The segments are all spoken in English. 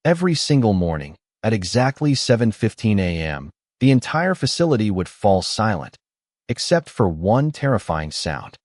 Every single morning, at exactly 7:15 a.m., the entire facility would fall silent, except for one terrifying sound.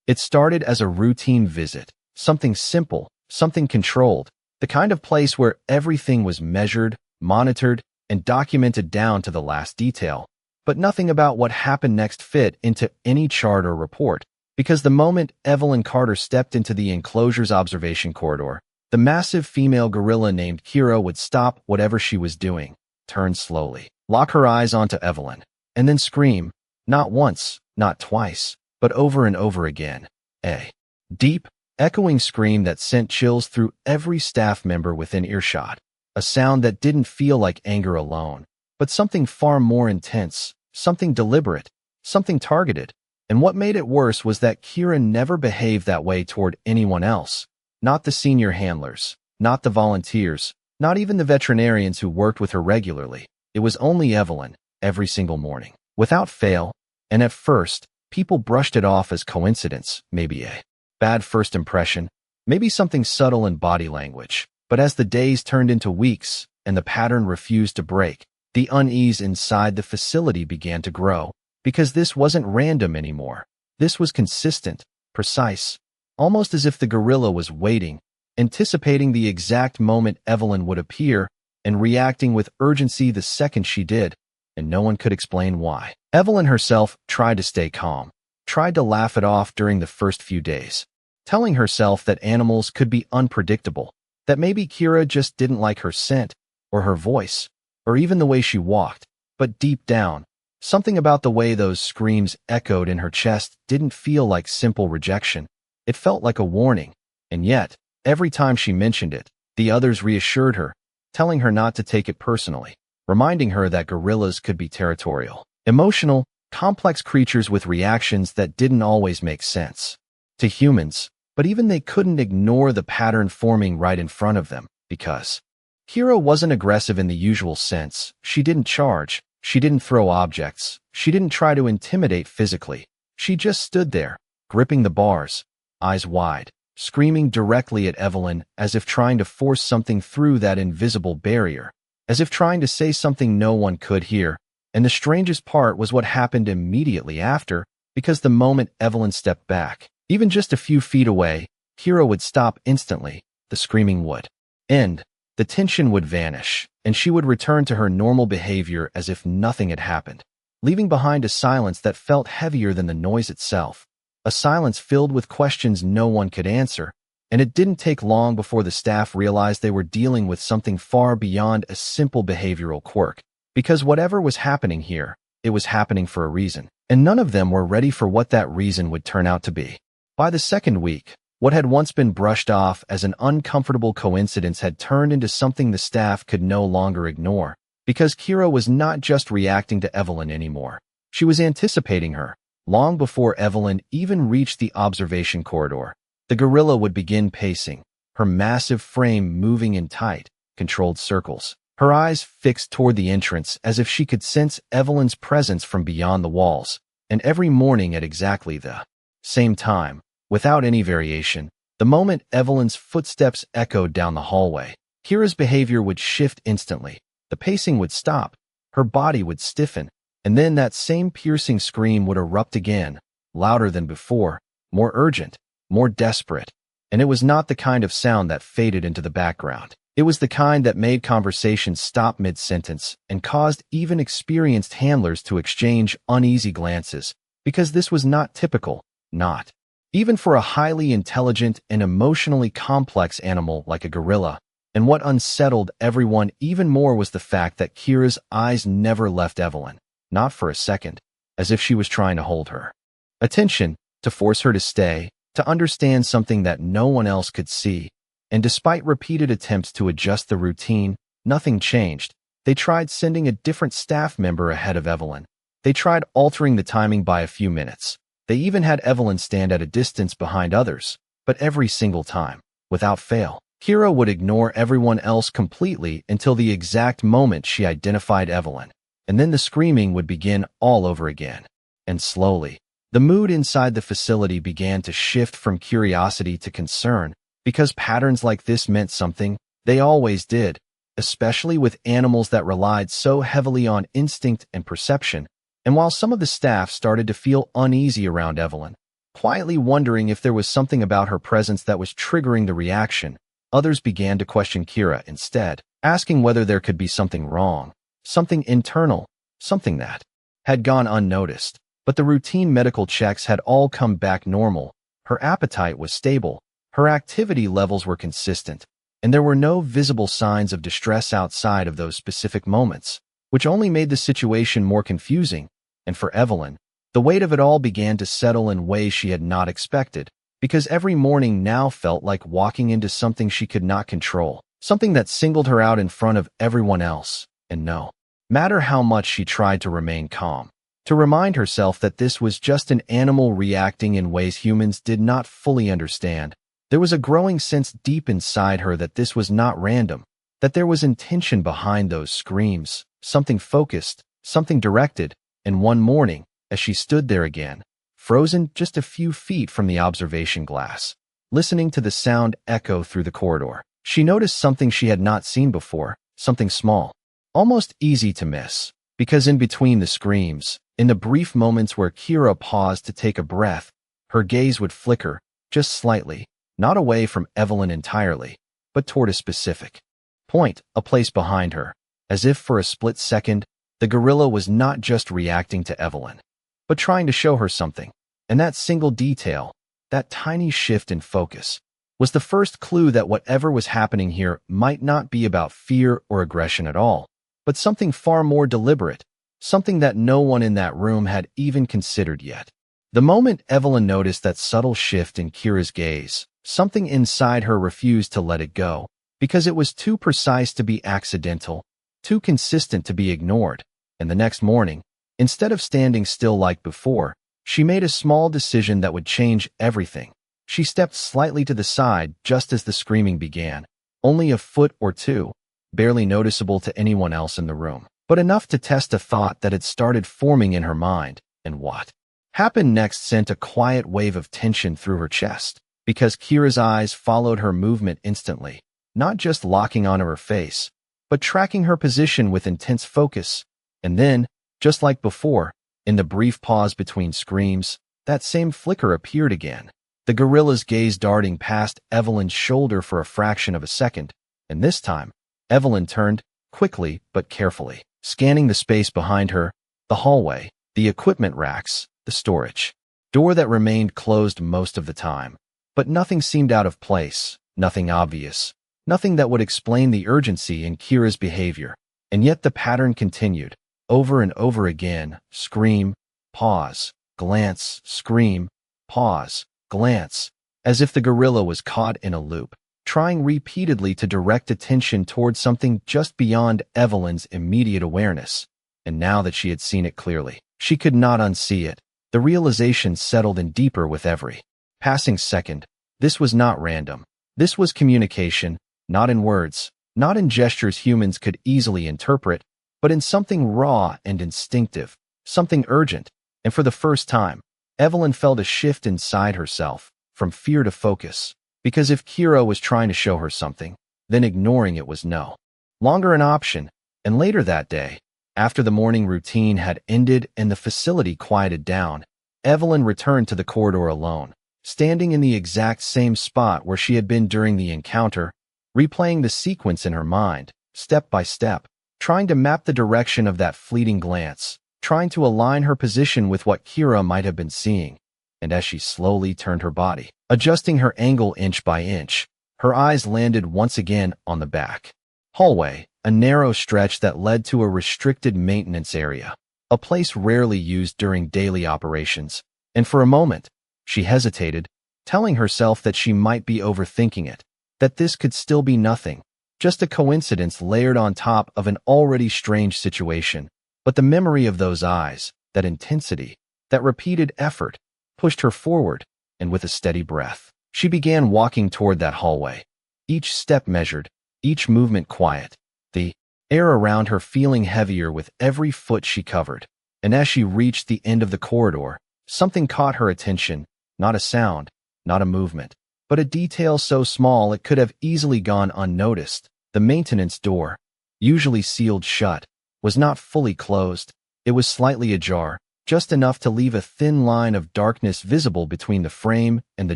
It started as a routine visit, something simple, something controlled, the kind of place where everything was measured, monitored, and documented down to the last detail. But nothing about what happened next fit into any chart or report, because the moment Evelyn Carter stepped into the enclosure's observation corridor, the massive female gorilla named Kira would stop whatever she was doing, turn slowly, lock her eyes onto Evelyn, and then scream, not once, not twice, but over and over again. A deep, echoing scream that sent chills through every staff member within earshot. A sound that didn't feel like anger alone, but something far more intense, something deliberate, something targeted. And what made it worse was that Kira never behaved that way toward anyone else. Not the senior handlers, not the volunteers, not even the veterinarians who worked with her regularly. It was only Evelyn, every single morning, without fail. And at first, people brushed it off as coincidence, maybe a bad first impression, maybe something subtle in body language. But as the days turned into weeks and the pattern refused to break, the unease inside the facility began to grow, because this wasn't random anymore. This was consistent, precise, almost as if the gorilla was waiting, anticipating the exact moment Evelyn would appear and reacting with urgency the second she did, and no one could explain why. Evelyn herself tried to stay calm, tried to laugh it off during the first few days, telling herself that animals could be unpredictable, that maybe Kira just didn't like her scent, or her voice, or even the way she walked. But deep down, something about the way those screams echoed in her chest didn't feel like simple rejection. It felt like a warning, and yet, every time she mentioned it, the others reassured her, telling her not to take it personally, reminding her that gorillas could be territorial, emotional, complex creatures with reactions that didn't always make sense to humans. But even they couldn't ignore the pattern forming right in front of them, because Kira wasn't aggressive in the usual sense. She didn't charge, she didn't throw objects, she didn't try to intimidate physically. She just stood there, gripping the bars, eyes wide, screaming directly at Evelyn as if trying to force something through that invisible barrier, as if trying to say something no one could hear. And the strangest part was what happened immediately after, because the moment Evelyn stepped back, even just a few feet away, Kira would stop instantly, the screaming would end, the tension would vanish, and she would return to her normal behavior as if nothing had happened, leaving behind a silence that felt heavier than the noise itself, a silence filled with questions no one could answer. And it didn't take long before the staff realized they were dealing with something far beyond a simple behavioral quirk, because whatever was happening here, it was happening for a reason, and none of them were ready for what that reason would turn out to be. By the second week, what had once been brushed off as an uncomfortable coincidence had turned into something the staff could no longer ignore, because Kira was not just reacting to Evelyn anymore. She was anticipating her. Long before Evelyn even reached the observation corridor, the gorilla would begin pacing, her massive frame moving in tight, controlled circles, her eyes fixed toward the entrance as if she could sense Evelyn's presence from beyond the walls. And every morning at exactly the same time, without any variation, the moment Evelyn's footsteps echoed down the hallway, Kira's behavior would shift instantly. The pacing would stop, her body would stiffen, and then that same piercing scream would erupt again, louder than before, more urgent, more desperate. And it was not the kind of sound that faded into the background. It was the kind that made conversations stop mid-sentence and caused even experienced handlers to exchange uneasy glances, because this was not typical, not even for a highly intelligent and emotionally complex animal like a gorilla. And what unsettled everyone even more was the fact that Kira's eyes never left Evelyn, not for a second, as if she was trying to hold her attention, to force her to stay, to understand something that no one else could see. And despite repeated attempts to adjust the routine, nothing changed. They tried sending a different staff member ahead of Evelyn. They tried altering the timing by a few minutes. They even had Evelyn stand at a distance behind others. But every single time, without fail, Kira would ignore everyone else completely until the exact moment she identified Evelyn. And then the screaming would begin all over again. And slowly, the mood inside the facility began to shift from curiosity to concern, because patterns like this meant something. They always did. especially with animals that relied so heavily on instinct and perception. And while some of the staff started to feel uneasy around Evelyn, quietly wondering if there was something about her presence that was triggering the reaction, others began to question Kira instead, asking whether there could be something wrong, something internal, something that had gone unnoticed. But the routine medical checks had all come back normal. Her appetite was stable, her activity levels were consistent, and there were no visible signs of distress outside of those specific moments, which only made the situation more confusing. And for Evelyn, the weight of it all began to settle in ways she had not expected, because every morning now felt like walking into something she could not control, something that singled her out in front of everyone else. And no matter how much she tried to remain calm, to remind herself that this was just an animal reacting in ways humans did not fully understand, there was a growing sense deep inside her that this was not random, that there was intention behind those screams, something focused, something directed. And one morning, as she stood there again, frozen just a few feet from the observation glass, listening to the sound echo through the corridor, she noticed something she had not seen before, something small, almost easy to miss, because in between the screams, in the brief moments where Kira paused to take a breath, her gaze would flicker, just slightly, not away from Evelyn entirely, but toward a specific point, a place behind her, as if for a split second, the gorilla was not just reacting to Evelyn, but trying to show her something. And that single detail, that tiny shift in focus, was the first clue that whatever was happening here might not be about fear or aggression at all, but something far more deliberate, something that no one in that room had even considered yet. The moment Evelyn noticed that subtle shift in Kira's gaze, something inside her refused to let it go, because it was too precise to be accidental, too consistent to be ignored. And the next morning, instead of standing still like before, she made a small decision that would change everything. She stepped slightly to the side just as the screaming began, only a foot or two, barely noticeable to anyone else in the room, but enough to test a thought that had started forming in her mind. And what happened next sent a quiet wave of tension through her chest, because Kira's eyes followed her movement instantly, not just locking onto her face, but tracking her position with intense focus. And then, just like before, in the brief pause between screams, that same flicker appeared again, the gorilla's gaze darting past Evelyn's shoulder for a fraction of a second. And this time, Evelyn turned, quickly but carefully, scanning the space behind her, the hallway, the equipment racks, the storage door that remained closed most of the time. But nothing seemed out of place, nothing obvious, nothing that would explain the urgency in Kira's behavior. And yet the pattern continued, over and over again: scream, pause, glance, scream, pause, glance, as if the gorilla was caught in a loop, trying repeatedly to direct attention toward something just beyond Evelyn's immediate awareness. And now that she had seen it clearly, she could not unsee it. The realization settled in deeper with every passing second. This was not random. This was communication, not in words, not in gestures humans could easily interpret, but in something raw and instinctive, something urgent. And for the first time, Evelyn felt a shift inside herself, from fear to focus, because if Kira was trying to show her something, then ignoring it was no longer an option. And later that day, after the morning routine had ended and the facility quieted down, Evelyn returned to the corridor alone, standing in the exact same spot where she had been during the encounter, replaying the sequence in her mind, step by step, trying to map the direction of that fleeting glance, trying to align her position with what Kira might have been seeing. And as she slowly turned her body, adjusting her angle inch by inch, her eyes landed once again on the back hallway, a narrow stretch that led to a restricted maintenance area, a place rarely used during daily operations. And for a moment, she hesitated, telling herself that she might be overthinking it, that this could still be nothing, just a coincidence layered on top of an already strange situation. But the memory of those eyes, that intensity, that repeated effort, pushed her forward, and with a steady breath, she began walking toward that hallway, each step measured, each movement quiet, the air around her feeling heavier with every foot she covered. And as she reached the end of the corridor, something caught her attention, not a sound, not a movement, but a detail so small it could have easily gone unnoticed: the maintenance door, usually sealed shut, was not fully closed. It was slightly ajar, just enough to leave a thin line of darkness visible between the frame and the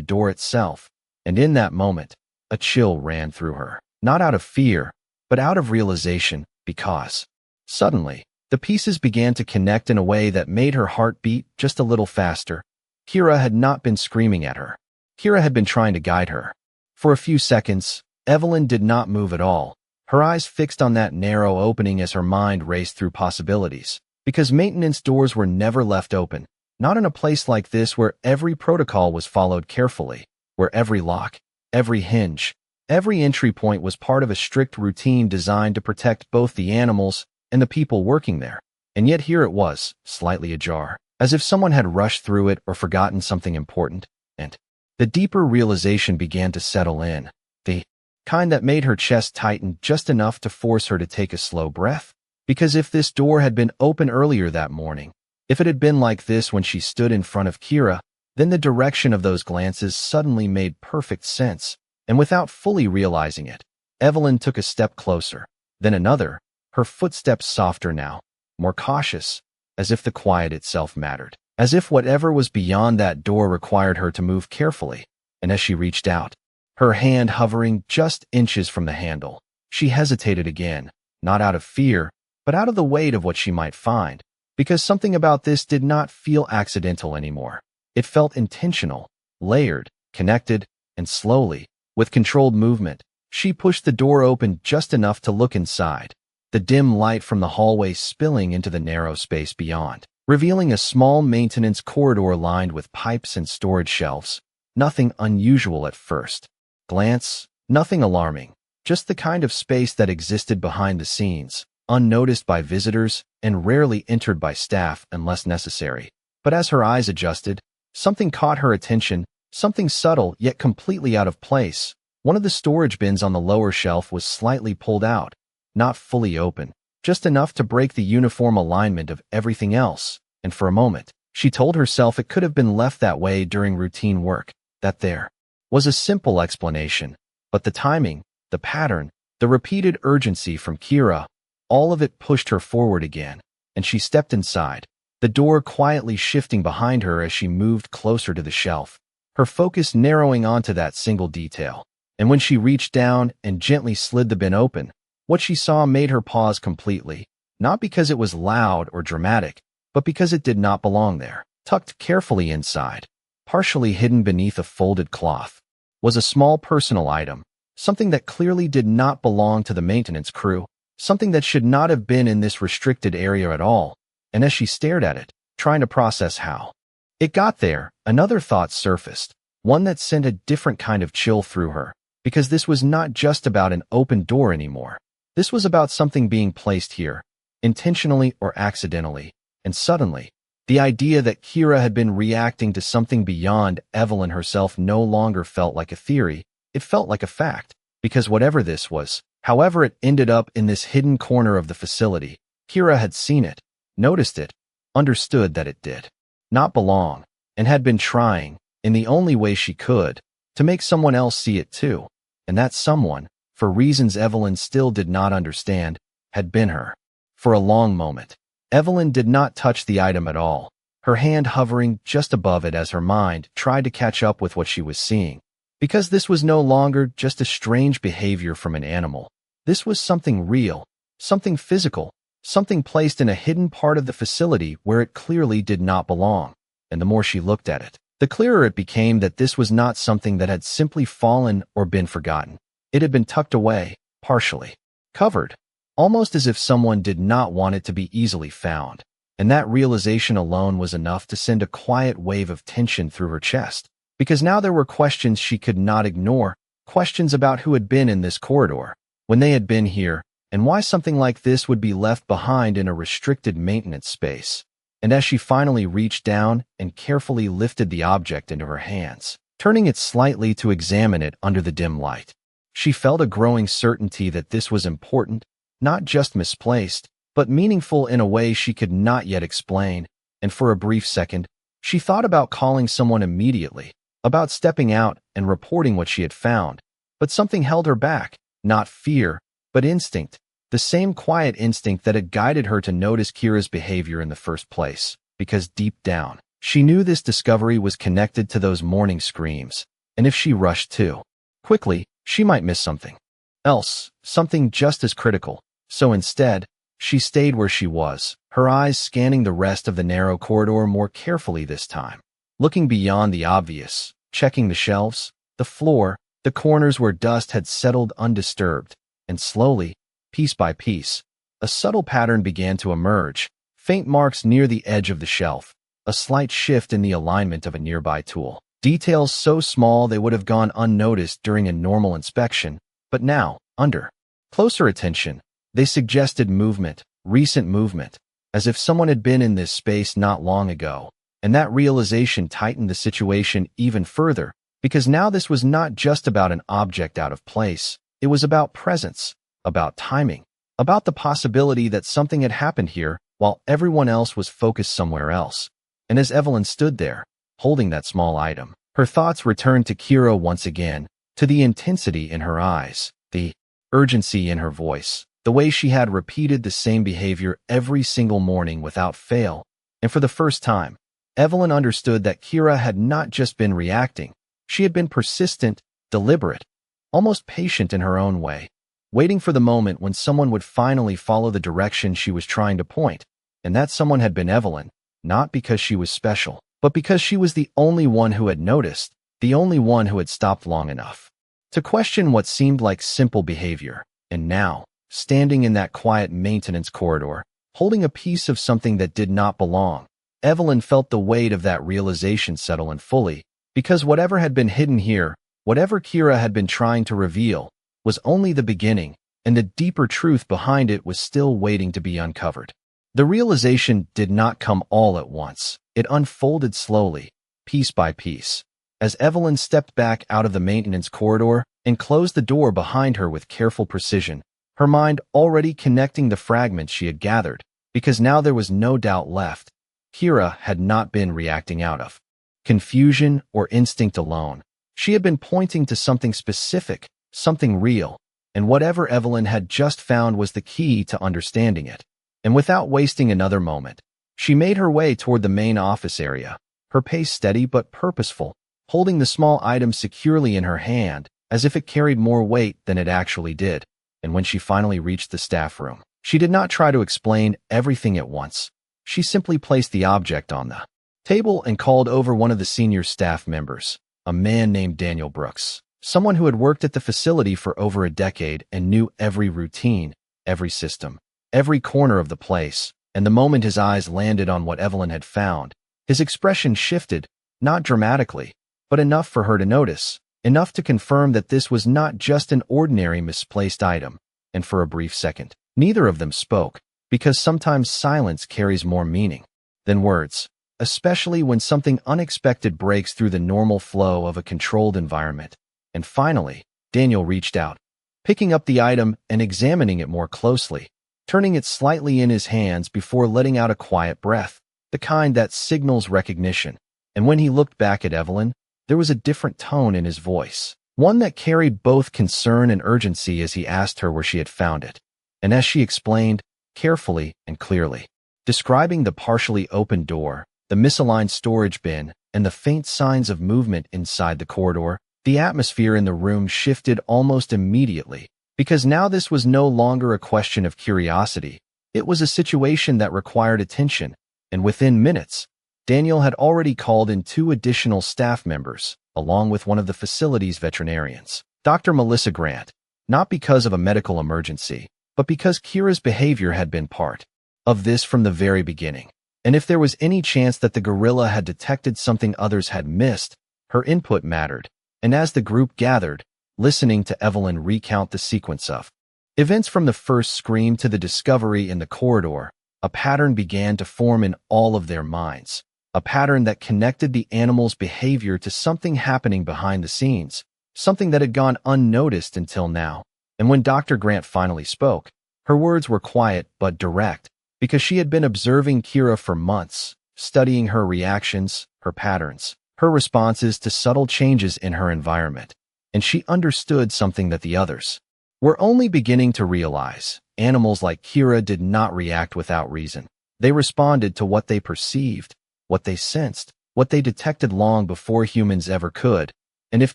door itself. And in that moment, a chill ran through her, not out of fear, but out of realization, because suddenly, the pieces began to connect in a way that made her heart beat just a little faster. Kira had not been screaming at her. Kira had been trying to guide her. For a few seconds, Evelyn did not move at all, her eyes fixed on that narrow opening as her mind raced through possibilities. Because maintenance doors were never left open, not in a place like this where every protocol was followed carefully, where every lock, every hinge, every entry point was part of a strict routine designed to protect both the animals and the people working there. And yet here it was, slightly ajar, as if someone had rushed through it or forgotten something important. And the deeper realization began to settle in, the kind that made her chest tighten just enough to force her to take a slow breath. Because if this door had been open earlier that morning, if it had been like this when she stood in front of Kira, then the direction of those glances suddenly made perfect sense. And without fully realizing it, Evelyn took a step closer, then another, her footsteps softer now, more cautious, as if the quiet itself mattered, as if whatever was beyond that door required her to move carefully. And as she reached out, her hand hovering just inches from the handle, she hesitated again, not out of fear, but out of the weight of what she might find, because something about this did not feel accidental anymore. It felt intentional, layered, connected, and slowly, with controlled movement, she pushed the door open just enough to look inside, the dim light from the hallway spilling into the narrow space beyond, revealing a small maintenance corridor lined with pipes and storage shelves. Nothing unusual at first glance, nothing alarming, just the kind of space that existed behind the scenes, unnoticed by visitors and rarely entered by staff unless necessary. But as her eyes adjusted, something caught her attention, something subtle yet completely out of place. One of the storage bins on the lower shelf was slightly pulled out, not fully open, just enough to break the uniform alignment of everything else. And for a moment, she told herself it could have been left that way during routine work, that there was a simple explanation. But the timing, the pattern, the repeated urgency from Kira, all of it pushed her forward again, and she stepped inside, the door quietly shifting behind her as she moved closer to the shelf, her focus narrowing onto that single detail. And when she reached down and gently slid the bin open, what she saw made her pause completely, not because it was loud or dramatic, but because it did not belong there. Tucked carefully inside, partially hidden beneath a folded cloth, was a small personal item, something that clearly did not belong to the maintenance crew, something that should not have been in this restricted area at all. And as she stared at it, trying to process how it got there, another thought surfaced, one that sent a different kind of chill through her, because this was not just about an open door anymore. This was about something being placed here, intentionally or accidentally. And suddenly, the idea that Kira had been reacting to something beyond Evelyn herself no longer felt like a theory, it felt like a fact. Because whatever this was, however it ended up in this hidden corner of the facility, Kira had seen it, noticed it, understood that it did not belong, and had been trying, in the only way she could, to make someone else see it too. And that someone, for reasons Evelyn still did not understand, had been her. For a long moment, Evelyn did not touch the item at all, her hand hovering just above it as her mind tried to catch up with what she was seeing. Because this was no longer just a strange behavior from an animal. This was something real, something physical, something placed in a hidden part of the facility where it clearly did not belong. And the more she looked at it, the clearer it became that this was not something that had simply fallen or been forgotten. It had been tucked away, partially covered, almost as if someone did not want it to be easily found. And that realization alone was enough to send a quiet wave of tension through her chest. Because now there were questions she could not ignore, questions about who had been in this corridor, when they had been here, and why something like this would be left behind in a restricted maintenance space. And as she finally reached down and carefully lifted the object into her hands, turning it slightly to examine it under the dim light, she felt a growing certainty that this was important, not just misplaced, but meaningful in a way she could not yet explain. And for a brief second, she thought about calling someone immediately, about stepping out and reporting what she had found. But something held her back, not fear, but instinct. The same quiet instinct that had guided her to notice Kira's behavior in the first place, because deep down, she knew this discovery was connected to those morning screams, and if she rushed too quickly, she might miss something else, something just as critical. So instead, she stayed where she was, her eyes scanning the rest of the narrow corridor more carefully this time, looking beyond the obvious, checking the shelves, the floor, the corners where dust had settled undisturbed, and slowly, piece by piece, a subtle pattern began to emerge, faint marks near the edge of the shelf, a slight shift in the alignment of a nearby tool. Details so small they would have gone unnoticed during a normal inspection, but now, under closer attention, they suggested movement, recent movement, as if someone had been in this space not long ago, and that realization tightened the situation even further, because now this was not just about an object out of place, it was about presence, about timing, about the possibility that something had happened here while everyone else was focused somewhere else. And as Evelyn stood there, holding that small item, her thoughts returned to Kira once again, to the intensity in her eyes, the urgency in her voice, the way she had repeated the same behavior every single morning without fail. And for the first time, Evelyn understood that Kira had not just been reacting, she had been persistent, deliberate, almost patient in her own way, waiting for the moment when someone would finally follow the direction she was trying to point. And that someone had been Evelyn, not because she was special, but because she was the only one who had noticed, the only one who had stopped long enough to question what seemed like simple behavior. And now, standing in that quiet maintenance corridor, holding a piece of something that did not belong, Evelyn felt the weight of that realization settle in fully, because whatever had been hidden here, whatever Kira had been trying to reveal, was only the beginning, and the deeper truth behind it was still waiting to be uncovered. The realization did not come all at once. It unfolded slowly, piece by piece. As Evelyn stepped back out of the maintenance corridor and closed the door behind her with careful precision, her mind already connecting the fragments she had gathered, because now there was no doubt left. Kira had not been reacting out of confusion or instinct alone. She had been pointing to something specific, something real, and whatever Evelyn had just found was the key to understanding it. And without wasting another moment, she made her way toward the main office area, her pace steady but purposeful, holding the small item securely in her hand, as if it carried more weight than it actually did. And when she finally reached the staff room, she did not try to explain everything at once. She simply placed the object on the table and called over one of the senior staff members, a man named Daniel Brooks, someone who had worked at the facility for over a decade and knew every routine, every system, every corner of the place. And the moment his eyes landed on what Evelyn had found, his expression shifted, not dramatically, but enough for her to notice, enough to confirm that this was not just an ordinary misplaced item. And for a brief second, neither of them spoke, because sometimes silence carries more meaning than words, especially when something unexpected breaks through the normal flow of a controlled environment. And finally, Daniel reached out, picking up the item and examining it more closely, turning it slightly in his hands before letting out a quiet breath, the kind that signals recognition. And when he looked back at Evelyn, there was a different tone in his voice, one that carried both concern and urgency as he asked her where she had found it. And as she explained, carefully and clearly, describing the partially open door, the misaligned storage bin, and the faint signs of movement inside the corridor, the atmosphere in the room shifted almost immediately. Because now this was no longer a question of curiosity, it was a situation that required attention, and within minutes, Daniel had already called in 2 additional staff members, along with one of the facility's veterinarians, Dr. Melissa Grant, not because of a medical emergency, but because Kira's behavior had been part of this from the very beginning. And if there was any chance that the gorilla had detected something others had missed, her input mattered. And as the group gathered, listening to Evelyn recount the sequence of events from the first scream to the discovery in the corridor, a pattern began to form in all of their minds, a pattern that connected the animal's behavior to something happening behind the scenes, something that had gone unnoticed until now. And when Dr. Grant finally spoke, her words were quiet but direct, because she had been observing Kira for months, studying her reactions, her patterns, her responses to subtle changes in her environment. And she understood something that the others We're only beginning to realize animals like Kira did not react without reason. They responded to what they perceived, what they sensed, what they detected long before humans ever could. And if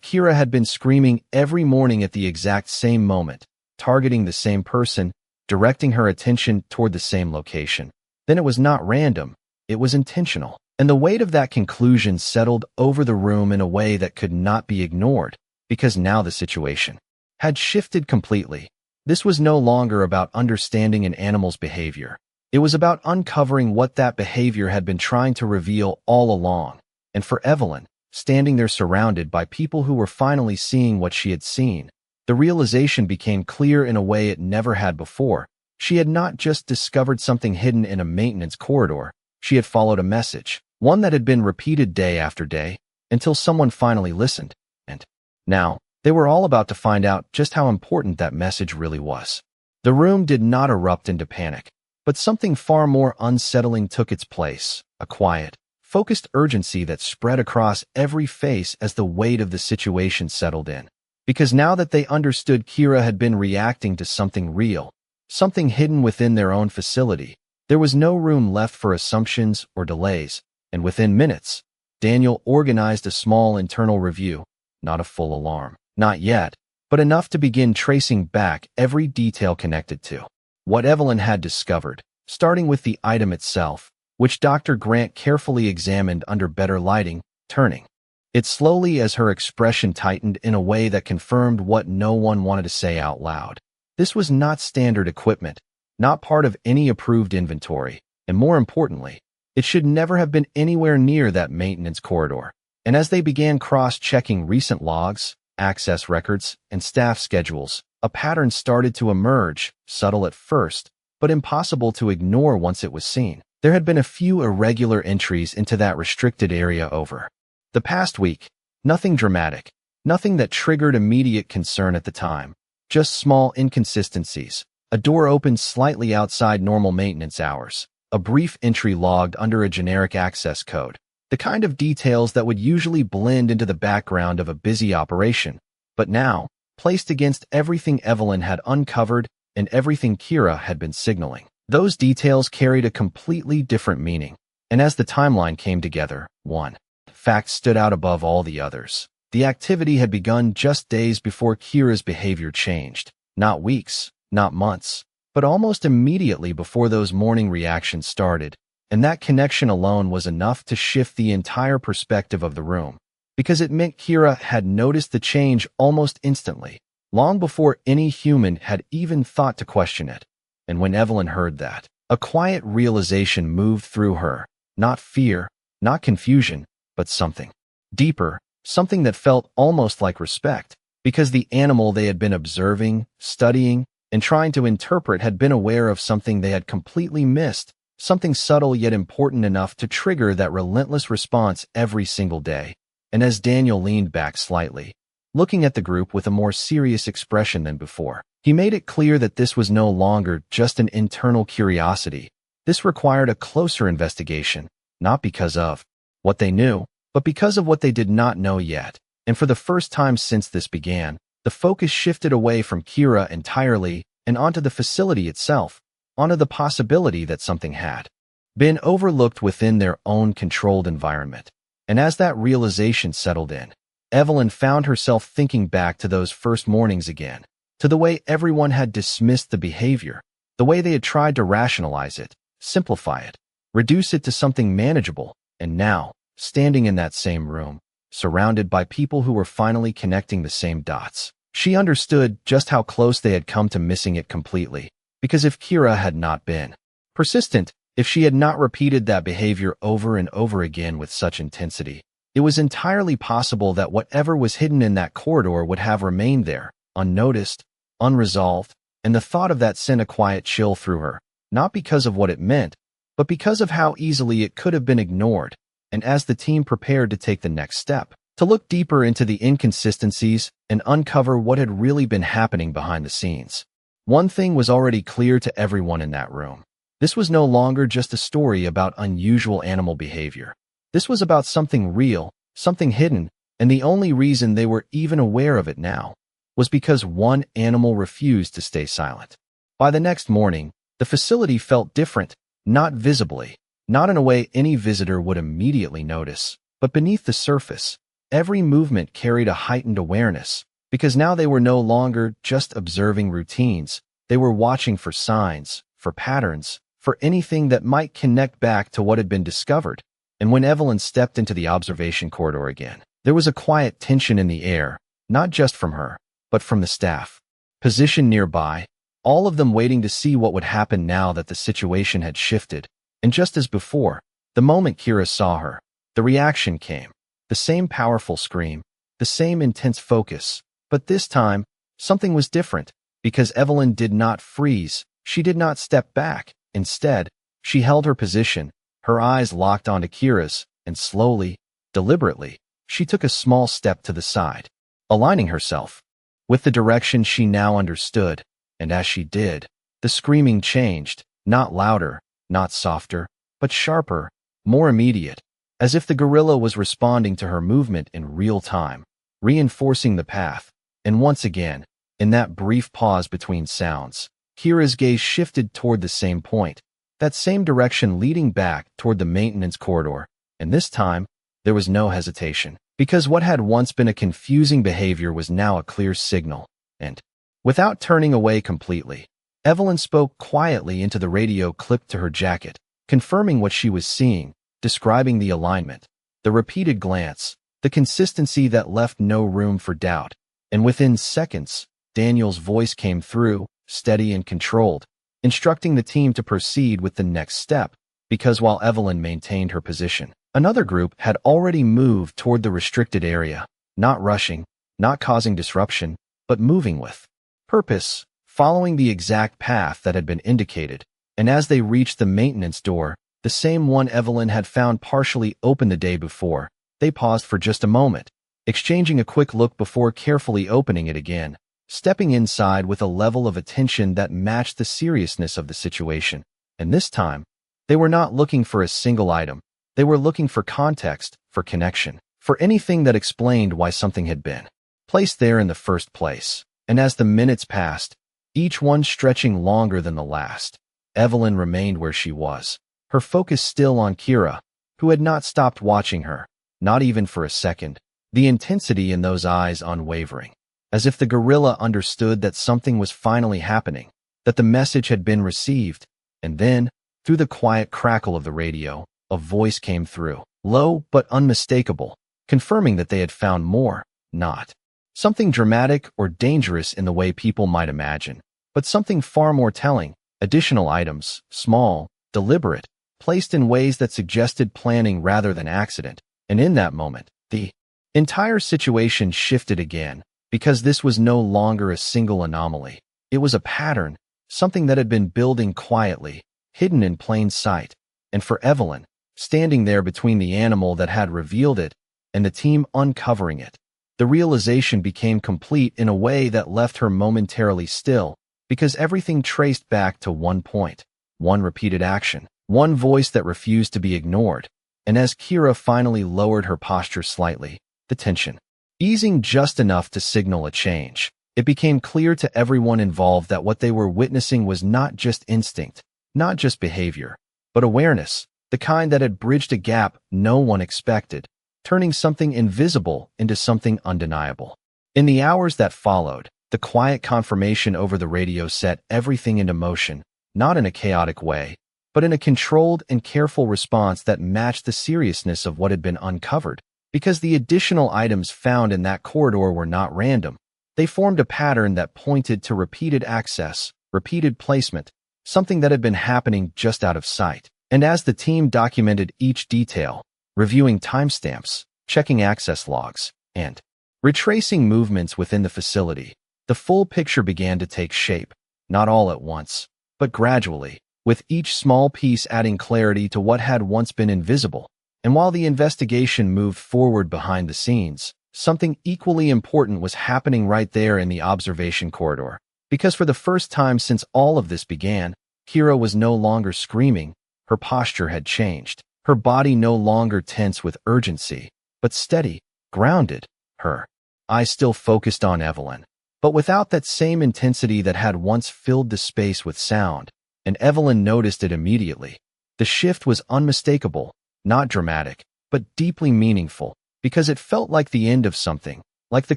Kira had been screaming every morning at the exact same moment, targeting the same person, directing her attention toward the same location, then it was not random, it was intentional. And the weight of that conclusion settled over the room in a way that could not be ignored, because now the situation had shifted completely. This was no longer about understanding an animal's behavior. It was about uncovering what that behavior had been trying to reveal all along. And for Evelyn, standing there surrounded by people who were finally seeing what she had seen, the realization became clear in a way it never had before. She had not just discovered something hidden in a maintenance corridor. She had followed a message, one that had been repeated day after day, until someone finally listened. And now, they were all about to find out just how important that message really was. The room did not erupt into panic, but something far more unsettling took its place, a quiet, focused urgency that spread across every face as the weight of the situation settled in. Because now that they understood Kira had been reacting to something real, something hidden within their own facility, there was no room left for assumptions or delays, and within minutes, Daniel organized a small internal review, not a full alarm. Not yet, but enough to begin tracing back every detail connected to what Evelyn had discovered, starting with the item itself, which Dr. Grant carefully examined under better lighting, turning it slowly as her expression tightened in a way that confirmed what no one wanted to say out loud. This was not standard equipment, not part of any approved inventory, and more importantly, it should never have been anywhere near that maintenance corridor. And as they began cross-checking recent logs, access records, and staff schedules, a pattern started to emerge, subtle at first, but impossible to ignore once it was seen. There had been a few irregular entries into that restricted area over the past week. Nothing dramatic, nothing that triggered immediate concern at the time, just small inconsistencies. A door opened slightly outside normal maintenance hours, a brief entry logged under a generic access code. The kind of details that would usually blend into the background of a busy operation, but now, placed against everything Evelyn had uncovered and everything Kira had been signaling. Those details carried a completely different meaning, and as the timeline came together, one fact stood out above all the others. The activity had begun just days before Kira's behavior changed, not weeks, not months, but almost immediately before those morning reactions started. And that connection alone was enough to shift the entire perspective of the room, because it meant Kira had noticed the change almost instantly, long before any human had even thought to question it. And when Evelyn heard that, a quiet realization moved through her, not fear, not confusion, but something deeper, something that felt almost like respect, because the animal they had been observing, studying, and trying to interpret had been aware of something they had completely missed. Something subtle yet important enough to trigger that relentless response every single day. And as Daniel leaned back slightly, looking at the group with a more serious expression than before, he made it clear that this was no longer just an internal curiosity. This required a closer investigation, not because of what they knew, but because of what they did not know yet. And for the first time since this began, the focus shifted away from Kira entirely and onto the facility itself, onto the possibility that something had been overlooked within their own controlled environment. And as that realization settled in, Evelyn found herself thinking back to those first mornings again, to the way everyone had dismissed the behavior, the way they had tried to rationalize it, simplify it, reduce it to something manageable, and now, standing in that same room, surrounded by people who were finally connecting the same dots, she understood just how close they had come to missing it completely. Because if Kira had not been persistent, if she had not repeated that behavior over and over again with such intensity, it was entirely possible that whatever was hidden in that corridor would have remained there, unnoticed, unresolved, and the thought of that sent a quiet chill through her, not because of what it meant, but because of how easily it could have been ignored. And as the team prepared to take the next step, to look deeper into the inconsistencies and uncover what had really been happening behind the scenes, one thing was already clear to everyone in that room. This was no longer just a story about unusual animal behavior. This was about something real, something hidden, and the only reason they were even aware of it now was because one animal refused to stay silent. By the next morning, the facility felt different, not visibly, not in a way any visitor would immediately notice, but beneath the surface. Every movement carried a heightened awareness, because now they were no longer just observing routines. They were watching for signs, for patterns, for anything that might connect back to what had been discovered. And when Evelyn stepped into the observation corridor again, there was a quiet tension in the air, not just from her, but from the staff. Positioned nearby, all of them waiting to see what would happen now that the situation had shifted. And just as before, the moment Kira saw her, the reaction came. The same powerful scream, the same intense focus. But this time, something was different, because Evelyn did not freeze. She did not step back. Instead, she held her position, her eyes locked onto Kira's, and slowly, deliberately, she took a small step to the side, aligning herself with the direction she now understood. And as she did, the screaming changed, not louder, not softer, but sharper, more immediate, as if the gorilla was responding to her movement in real time, reinforcing the path. And once again, in that brief pause between sounds, Kira's gaze shifted toward the same point, that same direction leading back toward the maintenance corridor. And this time, there was no hesitation, because what had once been a confusing behavior was now a clear signal. And without turning away completely, Evelyn spoke quietly into the radio clipped to her jacket, confirming what she was seeing, describing the alignment, the repeated glance, the consistency that left no room for doubt. And within seconds, Daniel's voice came through, steady and controlled, instructing the team to proceed with the next step, because while Evelyn maintained her position, another group had already moved toward the restricted area, not rushing, not causing disruption, but moving with purpose, following the exact path that had been indicated. And as they reached the maintenance door, the same one Evelyn had found partially open the day before, they paused for just a moment, exchanging a quick look before carefully opening it again, stepping inside with a level of attention that matched the seriousness of the situation. And this time, they were not looking for a single item. They were looking for context, for connection, for anything that explained why something had been placed there in the first place. And as the minutes passed, each one stretching longer than the last, Evelyn remained where she was, her focus still on Kira, who had not stopped watching her, not even for a second, the intensity in those eyes unwavering, as if the gorilla understood that something was finally happening, that the message had been received. And then, through the quiet crackle of the radio, a voice came through, low but unmistakable, confirming that they had found more, not something dramatic or dangerous in the way people might imagine, but something far more telling, additional items, small, deliberate, placed in ways that suggested planning rather than accident. And in that moment, the entire situation shifted again, because this was no longer a single anomaly. It was a pattern, something that had been building quietly, hidden in plain sight. And for Evelyn, standing there between the animal that had revealed it and the team uncovering it, the realization became complete in a way that left her momentarily still, because everything traced back to one point, one repeated action, one voice that refused to be ignored. And as Kira finally lowered her posture slightly, the tension easing just enough to signal a change, it became clear to everyone involved that what they were witnessing was not just instinct, not just behavior, but awareness, the kind that had bridged a gap no one expected, turning something invisible into something undeniable. In the hours that followed, the quiet confirmation over the radio set everything into motion, not in a chaotic way, but in a controlled and careful response that matched the seriousness of what had been uncovered. Because the additional items found in that corridor were not random, they formed a pattern that pointed to repeated access, repeated placement, something that had been happening just out of sight. And as the team documented each detail, reviewing timestamps, checking access logs, and retracing movements within the facility, the full picture began to take shape, not all at once, but gradually, with each small piece adding clarity to what had once been invisible. And while the investigation moved forward behind the scenes, something equally important was happening right there in the observation corridor. Because for the first time since all of this began, Kira was no longer screaming, her posture had changed, her body no longer tense with urgency, but steady, grounded, her eyes still focused on Evelyn, but without that same intensity that had once filled the space with sound, and Evelyn noticed it immediately. The shift was unmistakable, not dramatic, but deeply meaningful, because it felt like the end of something, like the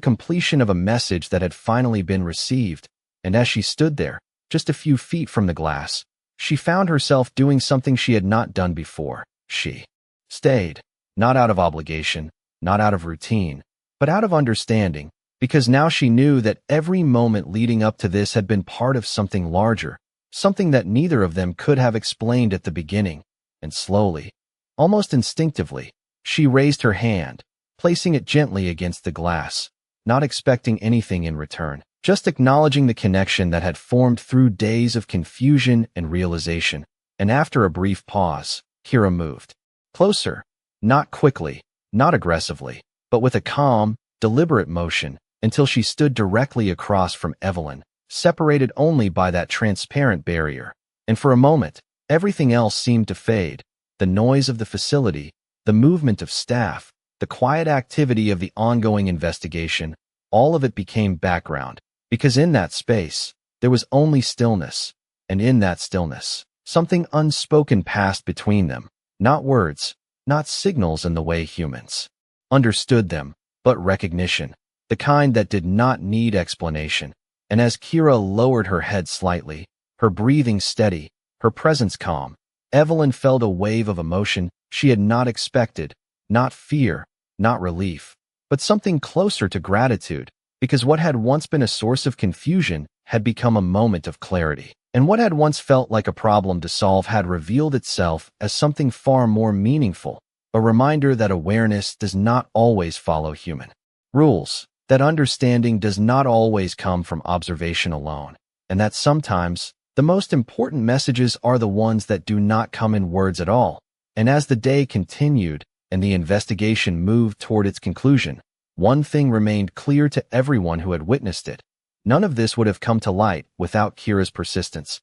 completion of a message that had finally been received. And as she stood there, just a few feet from the glass, she found herself doing something she had not done before. She stayed, not out of obligation, not out of routine, but out of understanding, because now she knew that every moment leading up to this had been part of something larger, something that neither of them could have explained at the beginning. And slowly, almost instinctively, she raised her hand, placing it gently against the glass, not expecting anything in return, just acknowledging the connection that had formed through days of confusion and realization. And after a brief pause, Kira moved closer, not quickly, not aggressively, but with a calm, deliberate motion, until she stood directly across from Evelyn, separated only by that transparent barrier. And for a moment, everything else seemed to fade. The noise of the facility, the movement of staff, the quiet activity of the ongoing investigation, all of it became background, because in that space, there was only stillness, and in that stillness, something unspoken passed between them, not words, not signals in the way humans understood them, but recognition, the kind that did not need explanation. And as Kira lowered her head slightly, her breathing steady, her presence calm, Evelyn felt a wave of emotion she had not expected, not fear, not relief, but something closer to gratitude, because what had once been a source of confusion had become a moment of clarity, and what had once felt like a problem to solve had revealed itself as something far more meaningful, a reminder that awareness does not always follow human rules, that understanding does not always come from observation alone, and that sometimes the most important messages are the ones that do not come in words at all. And as the day continued and the investigation moved toward its conclusion, one thing remained clear to everyone who had witnessed it. None of this would have come to light without Kira's persistence,